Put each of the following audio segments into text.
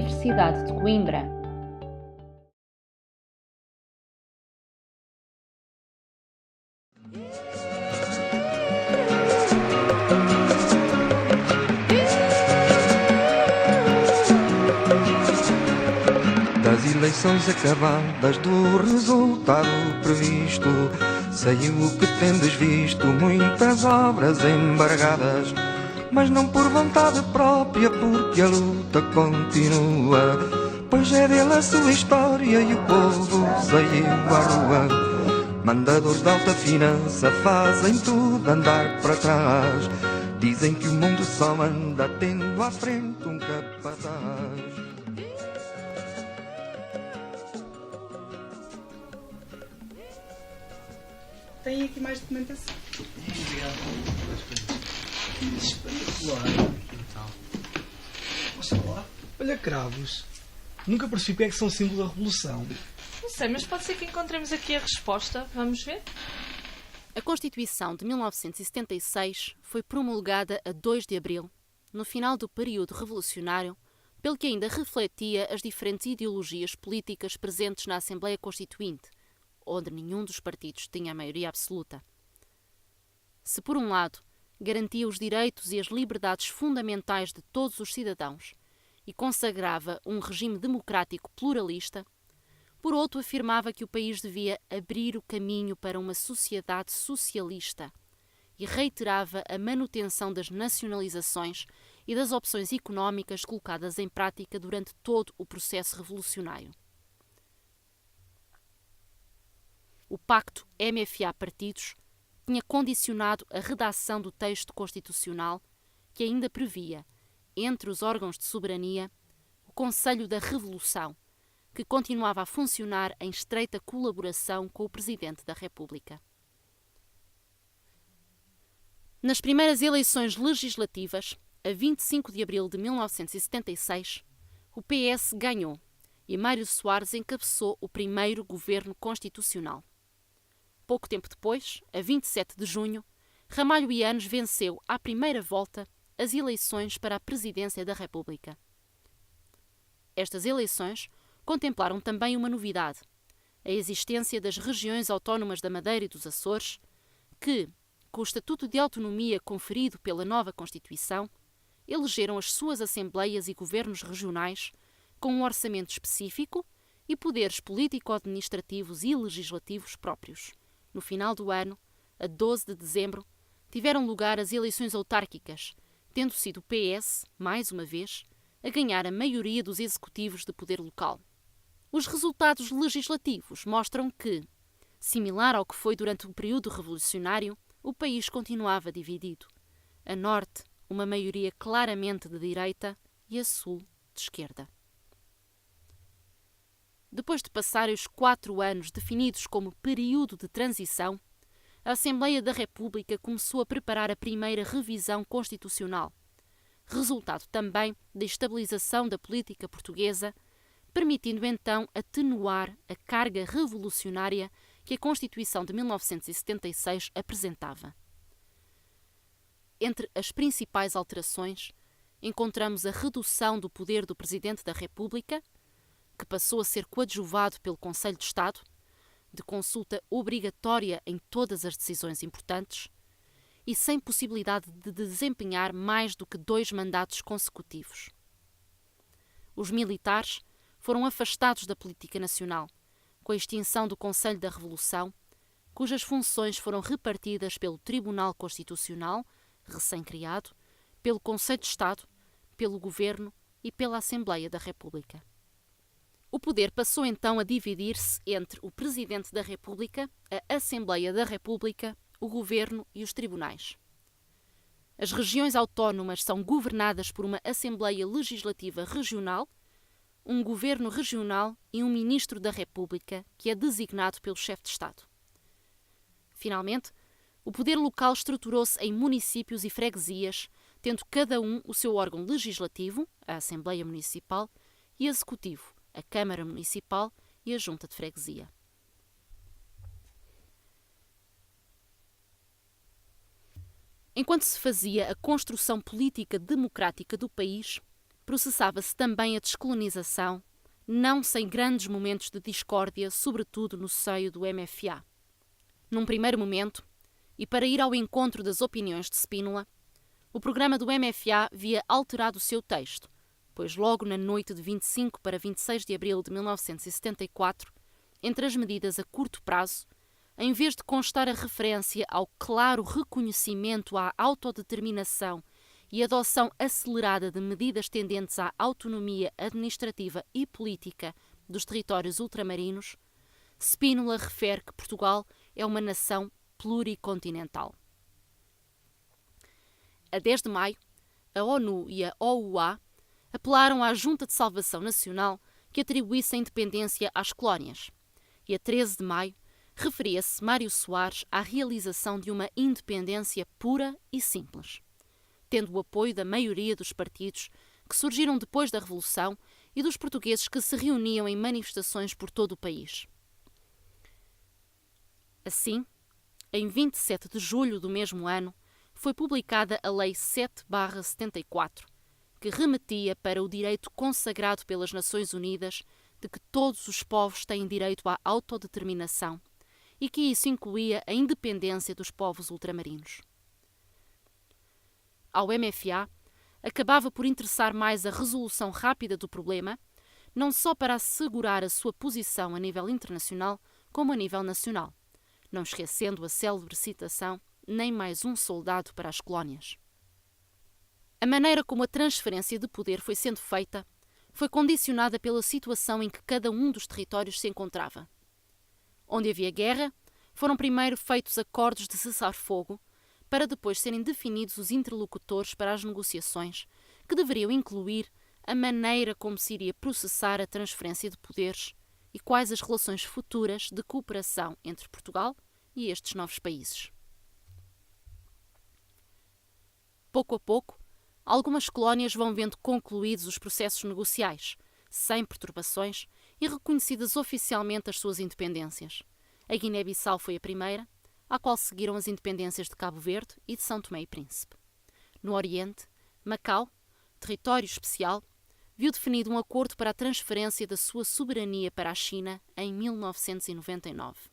Universidade de Coimbra. Das eleições acabadas, do resultado previsto, saiu o que tendes visto, muitas obras embargadas, mas não por vontade própria, porque a luta continua, pois é dele a sua história e o povo saiu à rua. Mandadores de alta finança fazem tudo andar para trás, dizem que o mundo só anda tendo à frente um capataz. Tem aqui mais documentação. Obrigado. Espetacular. Então. Posso falar? Olha, cravos. Nunca percebi porque é que são símbolo da revolução. Não sei, mas pode ser que encontremos aqui a resposta. Vamos ver? A Constituição de 1976 foi promulgada a 2 de abril, no final do período revolucionário, pelo que ainda refletia as diferentes ideologias políticas presentes na Assembleia Constituinte, onde nenhum dos partidos tinha a maioria absoluta. Se, por um lado, garantia os direitos e as liberdades fundamentais de todos os cidadãos e consagrava um regime democrático pluralista, por outro, afirmava que o país devia abrir o caminho para uma sociedade socialista e reiterava a manutenção das nacionalizações e das opções económicas colocadas em prática durante todo o processo revolucionário. O Pacto MFA-Partidos tinha condicionado a redação do texto constitucional que ainda previa, entre os órgãos de soberania, o Conselho da Revolução, que continuava a funcionar em estreita colaboração com o Presidente da República. Nas primeiras eleições legislativas, a 25 de abril de 1976, o PS ganhou e Mário Soares encabeçou o primeiro governo constitucional. Pouco tempo depois, a 27 de junho, Ramalho Eanes venceu à primeira volta as eleições para a Presidência da República. Estas eleições contemplaram também uma novidade, a existência das regiões autónomas da Madeira e dos Açores, que, com o Estatuto de Autonomia conferido pela nova Constituição, elegeram as suas assembleias e governos regionais com um orçamento específico e poderes político-administrativos e legislativos próprios. No final do ano, a 12 de dezembro, tiveram lugar as eleições autárquicas, tendo sido o PS, mais uma vez, a ganhar a maioria dos executivos de poder local. Os resultados legislativos mostram que, similar ao que foi durante o período revolucionário, o país continuava dividido. A norte, uma maioria claramente de direita, e a sul, de esquerda. Depois de passarem os 4 anos definidos como período de transição, a Assembleia da República começou a preparar a primeira revisão constitucional, resultado também da estabilização da política portuguesa, permitindo então atenuar a carga revolucionária que a Constituição de 1976 apresentava. Entre as principais alterações, encontramos a redução do poder do Presidente da República, que passou a ser coadjuvado pelo Conselho de Estado, de consulta obrigatória em todas as decisões importantes e sem possibilidade de desempenhar mais do que 2 mandatos consecutivos. Os militares foram afastados da política nacional, com a extinção do Conselho da Revolução, cujas funções foram repartidas pelo Tribunal Constitucional, recém-criado, pelo Conselho de Estado, pelo Governo e pela Assembleia da República. O poder passou então a dividir-se entre o Presidente da República, a Assembleia da República, o Governo e os tribunais. As regiões autónomas são governadas por uma Assembleia Legislativa Regional, um Governo Regional e um Ministro da República, que é designado pelo Chefe de Estado. Finalmente, o poder local estruturou-se em municípios e freguesias, tendo cada um o seu órgão legislativo, a Assembleia Municipal, e executivo, a Câmara Municipal e a Junta de Freguesia. Enquanto se fazia a construção política democrática do país, processava-se também a descolonização, não sem grandes momentos de discórdia, sobretudo no seio do MFA. Num primeiro momento, e para ir ao encontro das opiniões de Spínola, o programa do MFA via alterado o seu texto, pois logo na noite de 25 para 26 de abril de 1974, entre as medidas a curto prazo, em vez de constar a referência ao claro reconhecimento à autodeterminação e adoção acelerada de medidas tendentes à autonomia administrativa e política dos territórios ultramarinos, Spínola refere que Portugal é uma nação pluricontinental. A 10 de maio, a ONU e a OUA apelaram à Junta de Salvação Nacional que atribuísse a independência às colónias. E a 13 de maio, referia-se Mário Soares à realização de uma independência pura e simples, tendo o apoio da maioria dos partidos que surgiram depois da Revolução e dos portugueses que se reuniam em manifestações por todo o país. Assim, em 27 de julho do mesmo ano, foi publicada a Lei 7/74, que remetia para o direito consagrado pelas Nações Unidas de que todos os povos têm direito à autodeterminação e que isso incluía a independência dos povos ultramarinos. Ao MFA, acabava por interessar mais a resolução rápida do problema, não só para assegurar a sua posição a nível internacional, como a nível nacional, não esquecendo a célebre citação "nem mais um soldado para as colónias". A maneira como a transferência de poder foi sendo feita foi condicionada pela situação em que cada um dos territórios se encontrava. Onde havia guerra, foram primeiro feitos acordos de cessar-fogo, para depois serem definidos os interlocutores para as negociações, que deveriam incluir a maneira como se iria processar a transferência de poderes e quais as relações futuras de cooperação entre Portugal e estes novos países. Pouco a pouco, algumas colónias vão vendo concluídos os processos negociais, sem perturbações e reconhecidas oficialmente as suas independências. A Guiné-Bissau foi a primeira, à qual seguiram as independências de Cabo Verde e de São Tomé e Príncipe. No Oriente, Macau, território especial, viu definido um acordo para a transferência da sua soberania para a China em 1999.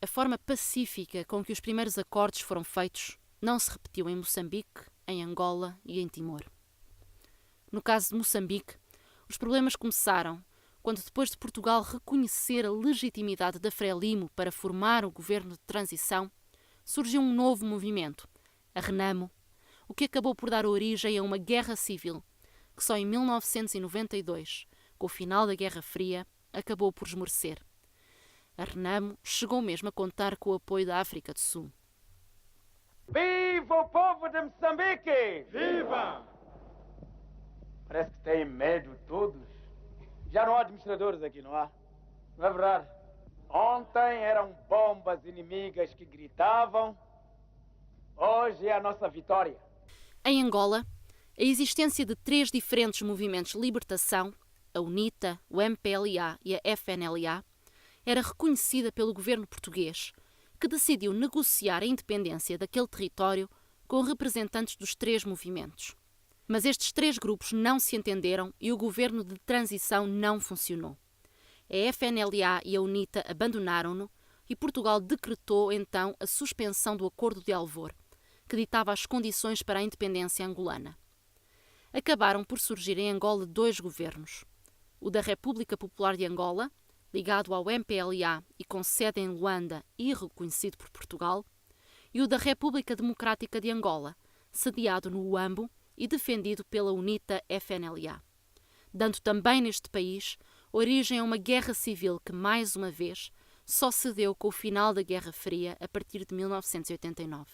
A forma pacífica com que os primeiros acordos foram feitos não se repetiu em Moçambique, em Angola e em Timor. No caso de Moçambique, os problemas começaram quando, depois de Portugal reconhecer a legitimidade da Frelimo para formar o governo de transição, surgiu um novo movimento, a Renamo, o que acabou por dar origem a uma guerra civil, que só em 1992, com o final da Guerra Fria, acabou por esmorecer. A Renamo chegou mesmo a contar com o apoio da África do Sul. Viva o povo de Moçambique! Viva! Parece que têm medo todos. Já não há administradores aqui, não há? Não é verdade? Ontem eram bombas inimigas que gritavam. Hoje é a nossa vitória. Em Angola, a existência de 3 diferentes movimentos de libertação, a UNITA, o MPLA e a FNLA, era reconhecida pelo governo português, que decidiu negociar a independência daquele território com representantes dos 3 movimentos. Mas estes 3 grupos não se entenderam e o governo de transição não funcionou. A FNLA e a UNITA abandonaram-no e Portugal decretou então a suspensão do Acordo de Alvor, que ditava as condições para a independência angolana. Acabaram por surgir em Angola 2 governos. O da República Popular de Angola, ligado ao MPLA e com sede em Luanda e reconhecido por Portugal, e o da República Democrática de Angola, sediado no Uambo e defendido pela UNITA-FNLA, dando também neste país origem a uma guerra civil que, mais uma vez, só se deu com o final da Guerra Fria a partir de 1989.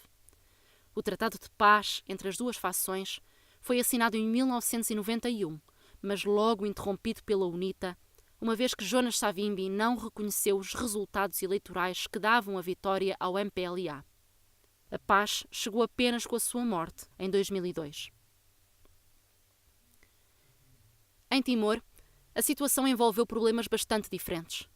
O Tratado de Paz entre as 2 fações foi assinado em 1991, mas logo interrompido pela UNITA, uma vez que Jonas Savimbi não reconheceu os resultados eleitorais que davam a vitória ao MPLA. A paz chegou apenas com a sua morte, em 2002. Em Timor, a situação envolveu problemas bastante diferentes.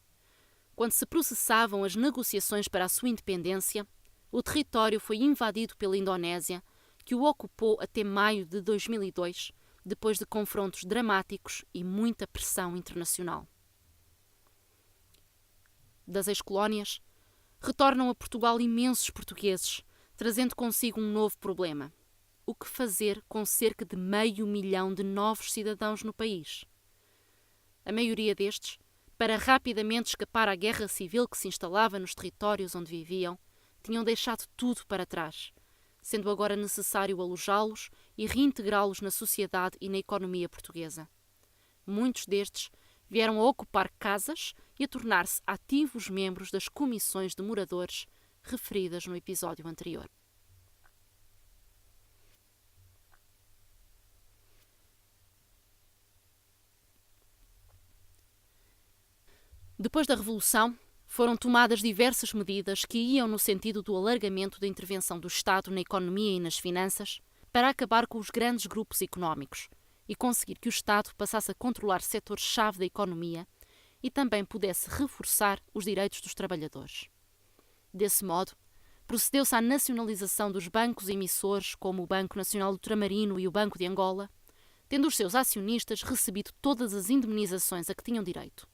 Quando se processavam as negociações para a sua independência, o território foi invadido pela Indonésia, que o ocupou até maio de 2002, depois de confrontos dramáticos e muita pressão internacional. Das ex-colónias, retornam a Portugal imensos portugueses, trazendo consigo um novo problema. O que fazer com cerca de 500 mil de novos cidadãos no país? A maioria destes, para rapidamente escapar à guerra civil que se instalava nos territórios onde viviam, tinham deixado tudo para trás, sendo agora necessário alojá-los e reintegrá-los na sociedade e na economia portuguesa. Muitos destes vieram a ocupar casas e a tornar-se ativos membros das comissões de moradores referidas no episódio anterior. Depois da Revolução, foram tomadas diversas medidas que iam no sentido do alargamento da intervenção do Estado na economia e nas finanças para acabar com os grandes grupos económicos e conseguir que o Estado passasse a controlar setores-chave da economia e também pudesse reforçar os direitos dos trabalhadores. Desse modo, procedeu-se à nacionalização dos bancos emissores, como o Banco Nacional do Ultramarino e o Banco de Angola, tendo os seus acionistas recebido todas as indemnizações a que tinham direito.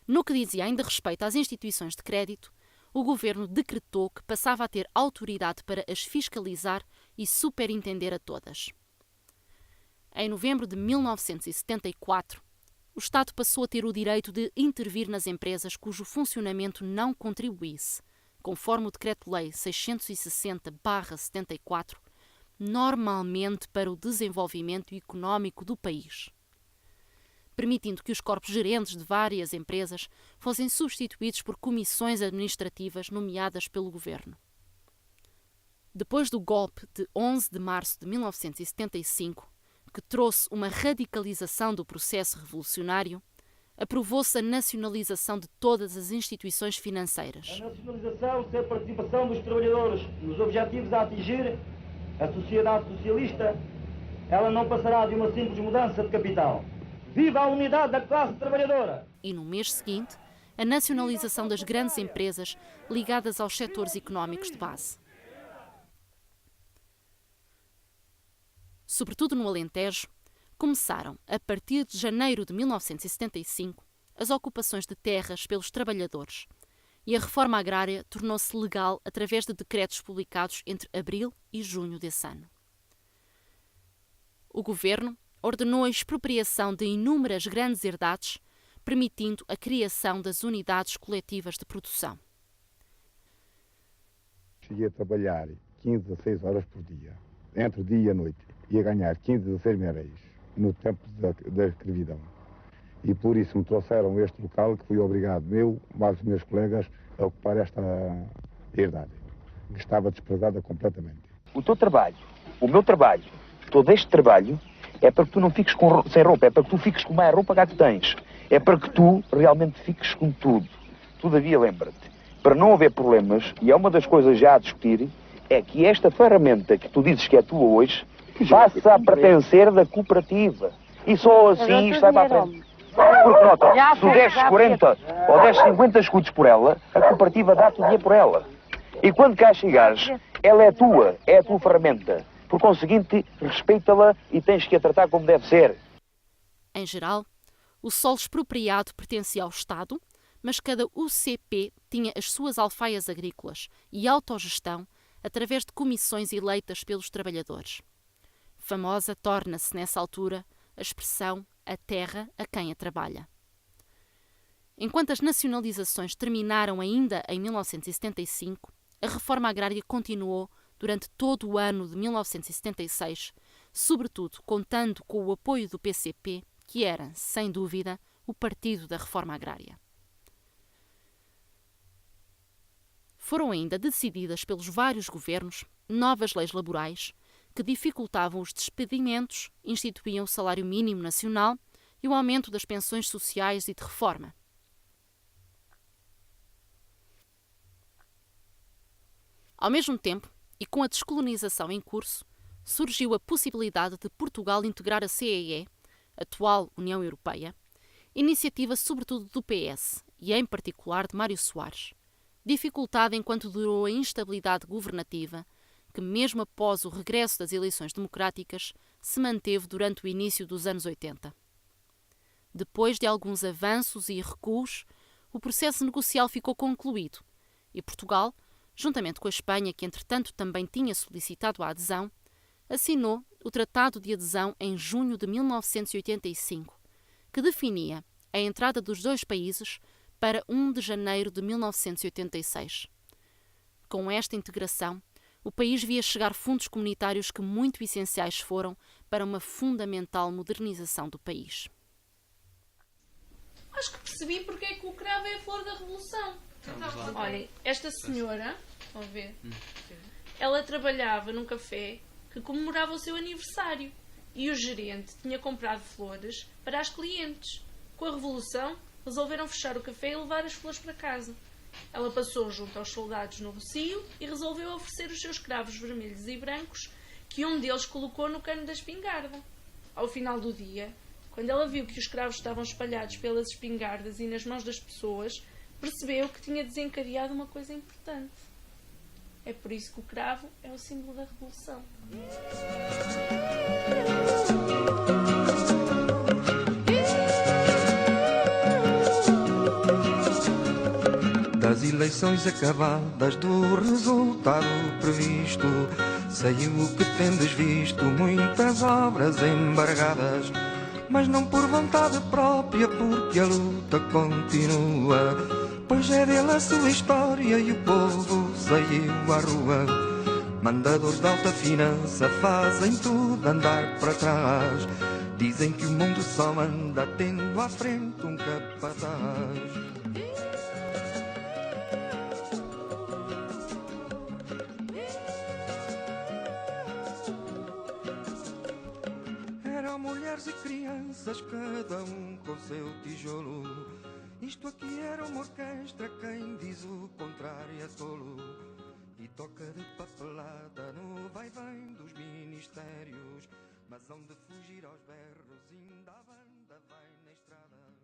No que dizia ainda respeito às instituições de crédito, o governo decretou que passava a ter autoridade para as fiscalizar e superintender a todas. Em novembro de 1974, o Estado passou a ter o direito de intervir nas empresas cujo funcionamento não contribuísse, conforme o Decreto-Lei 660/74, normalmente para o desenvolvimento económico do país, permitindo que os corpos gerentes de várias empresas fossem substituídos por comissões administrativas nomeadas pelo governo. Depois do golpe de 11 de março de 1975, que trouxe uma radicalização do processo revolucionário, aprovou-se a nacionalização de todas as instituições financeiras. A nacionalização sem a participação dos trabalhadores nos objetivos a atingir, a sociedade socialista, ela não passará de uma simples mudança de capital. Viva a unidade da classe trabalhadora! E no mês seguinte, a nacionalização das grandes empresas ligadas aos setores económicos de base. Sobretudo no Alentejo, começaram, a partir de janeiro de 1975, as ocupações de terras pelos trabalhadores e a reforma agrária tornou-se legal através de decretos publicados entre abril e junho desse ano. O governo ordenou a expropriação de inúmeras grandes herdades, permitindo a criação das unidades coletivas de produção. Cheguei a trabalhar 15 a 6 horas por dia, entre dia e noite, e a ganhar 15 a 16 mil-réis no tempo da escravidão. E por isso me trouxeram este local que fui obrigado, eu, mais os meus colegas, a ocupar esta herdade, que estava desprezada completamente. O teu trabalho, o meu trabalho, todo este trabalho, é para que tu não fiques sem roupa, é para que tu fiques com mais roupa que a que tens. É para que tu realmente fiques com tudo. Todavia, lembra-te, para não haver problemas, e é uma das coisas já a discutir, é que esta ferramenta que tu dizes que é tua hoje, passa a pertencer da cooperativa. E só assim isto vai para a frente. Porque, nota, se tu desses 40 ou desses 50 escudos por ela, a cooperativa dá-te o dinheiro por ela. E quando cá chegares, ela é a tua ferramenta. Por conseguinte, respeita-la e tens que a tratar como deve ser. Em geral, o solo expropriado pertencia ao Estado, mas cada UCP tinha as suas alfaias agrícolas e autogestão através de comissões eleitas pelos trabalhadores. Famosa torna-se, nessa altura, a expressão "a terra a quem a trabalha". Enquanto as nacionalizações terminaram ainda em 1975, a reforma agrária continuou durante todo o ano de 1976, sobretudo contando com o apoio do PCP, que era, sem dúvida, o partido da reforma agrária. Foram ainda decididas pelos vários governos novas leis laborais que dificultavam os despedimentos, instituíam o salário mínimo nacional e o aumento das pensões sociais e de reforma. Ao mesmo tempo, e com a descolonização em curso, surgiu a possibilidade de Portugal integrar a CEE, atual União Europeia, iniciativa sobretudo do PS e, em particular, de Mário Soares, dificultada enquanto durou a instabilidade governativa que mesmo após o regresso das eleições democráticas, se manteve durante o início dos anos 80. Depois de alguns avanços e recuos, o processo negocial ficou concluído e Portugal, juntamente com a Espanha, que entretanto também tinha solicitado a adesão, assinou o Tratado de Adesão em junho de 1985, que definia a entrada dos dois países para 1 de janeiro de 1986. Com esta integração, o país via chegar fundos comunitários que muito essenciais foram para uma fundamental modernização do país. Acho que percebi porque é que o cravo é a flor da revolução. Olhem, esta senhora, vão ver, ela trabalhava num café que comemorava o seu aniversário e o gerente tinha comprado flores para as clientes. Com a revolução, resolveram fechar o café e levar as flores para casa. Ela passou junto aos soldados no Rocio e resolveu oferecer os seus cravos vermelhos e brancos que um deles colocou no cano da espingarda. Ao final do dia, quando ela viu que os cravos estavam espalhados pelas espingardas e nas mãos das pessoas, percebeu que tinha desencadeado uma coisa importante. É por isso que o cravo é o símbolo da revolução. Das eleições acabadas, do resultado previsto, saiu o que tendes visto, muitas obras embargadas, mas não por vontade própria, porque a luta continua, pois é dele a sua história e o povo saiu à rua. Mandadores de alta finança fazem tudo andar para trás, dizem que o mundo só anda tendo à frente um capataz. Eram mulheres e crianças, cada um com seu tijolo. Isto aqui era uma orquestra, quem diz o contrário é tolo. E toca de papelada no vai-vem dos ministérios, mas hão de fugir aos berros, ainda a banda vai na estrada.